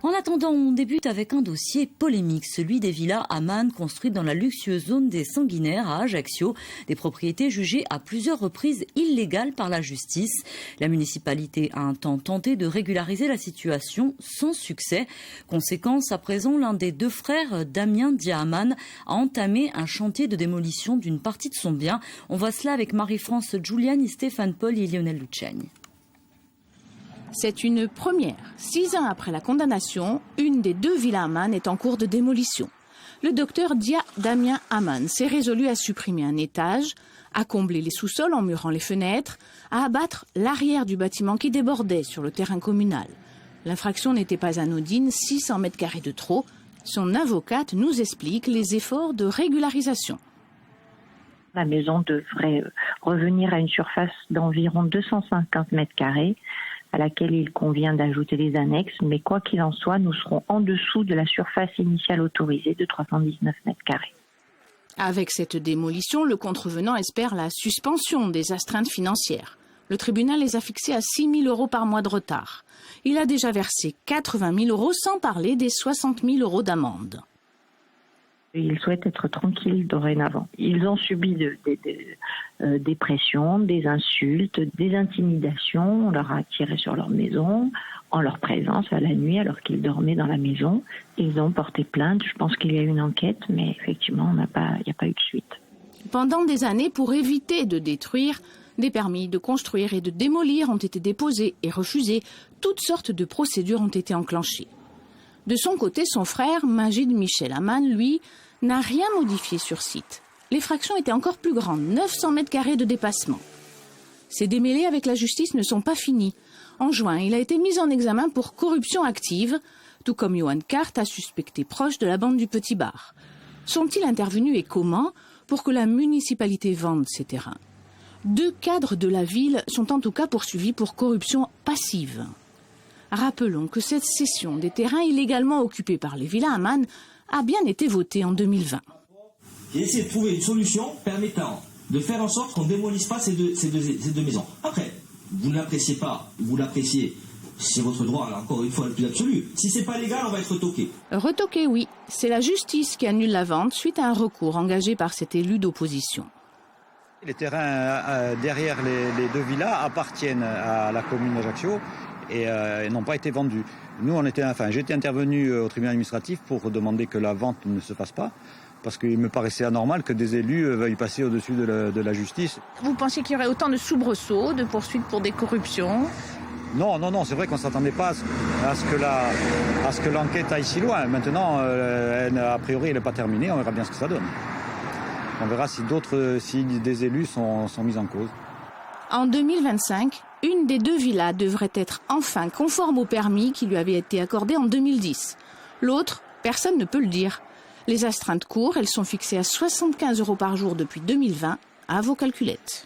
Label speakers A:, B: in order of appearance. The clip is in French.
A: En attendant, on débute avec un dossier polémique, celui des villas Aman construites dans la luxueuse zone des Sanguinaires à Ajaccio, des propriétés jugées à plusieurs reprises illégales par la justice. La municipalité a un temps tenté de régulariser la situation sans succès. Conséquence, à présent, l'un des deux frères, Damien Diahaman, a entamé un chantier de démolition d'une partie de son bien. On voit cela avec Marie-France Giuliani, Stéphane Paul et Lionel Luciani.
B: C'est une première. 6 ans après la condamnation, une des deux villas Aman est en cours de démolition. Le docteur Damien Aman s'est résolu à supprimer un étage, à combler les sous-sols en murant les fenêtres, à abattre l'arrière du bâtiment qui débordait sur le terrain communal. L'infraction n'était pas anodine, 600 mètres carrés de trop. Son avocate nous explique les efforts de régularisation.
C: La maison devrait revenir à une surface d'environ 250 mètres carrés, à laquelle il convient d'ajouter les annexes, mais quoi qu'il en soit, nous serons en dessous de la surface initiale autorisée de 319 mètres carrés.
B: Avec cette démolition, le contrevenant espère la suspension des astreintes financières. Le tribunal les a fixées à 6 000 € par mois de retard. Il a déjà versé 80 000 €, sans parler des 60 000 € d'amende.
C: Ils souhaitent être tranquilles dorénavant. Ils ont subi des pressions, des insultes, des intimidations. On leur a tiré sur leur maison, en leur présence à la nuit alors qu'ils dormaient dans la maison. Ils ont porté plainte. Je pense qu'il y a eu une enquête, mais effectivement, il n'y a pas eu de suite.
B: Pendant des années, pour éviter de détruire, des permis de construire et de démolir ont été déposés et refusés. Toutes sortes de procédures ont été enclenchées. De son côté, son frère, Majid Michel Aman, lui, n'a rien modifié sur site. Les fractions étaient encore plus grandes, 900 mètres carrés de dépassement. Ces démêlés avec la justice ne sont pas finis. En juin, il a été mis en examen pour corruption active, tout comme Johan Cart, suspecté proche de la bande du Petit Bar. Sont-ils intervenus et comment pour que la municipalité vende ces terrains? 2 cadres de la ville sont en tout cas poursuivis pour corruption passive. Rappelons que cette cession des terrains illégalement occupés par les villas Aman a bien été votée en 2020.
D: J'ai essayé de trouver une solution permettant de faire en sorte qu'on ne démolisse pas ces deux maisons. Après, vous ne l'appréciez pas, vous l'appréciez, c'est votre droit, là, encore une fois, le plus absolu. Si c'est pas légal, on va être retoqué.
B: Retoqué, oui. C'est la justice qui annule la vente suite à un recours engagé par cet élu d'opposition.
E: Les terrains derrière les deux villas appartiennent à la commune d'Ajaccio et n'ont pas été vendus. Nous, j'étais intervenu au tribunal administratif pour demander que la vente ne se fasse pas, parce qu'il me paraissait anormal que des élus veuillent passer au-dessus de la justice.
B: Vous pensiez qu'il y aurait autant de soubresauts, de poursuites pour des corruptions?
E: Non, c'est vrai qu'on ne s'attendait pas à ce que l'enquête aille si loin. Maintenant, a priori, elle n'est pas terminée, on verra bien ce que ça donne. On verra si des élus sont mis en cause.
B: En 2025, une des deux villas devrait être enfin conforme au permis qui lui avait été accordé en 2010. L'autre, personne ne peut le dire. Les astreintes courent, elles sont fixées à 75 € par jour depuis 2020. À vos calculettes.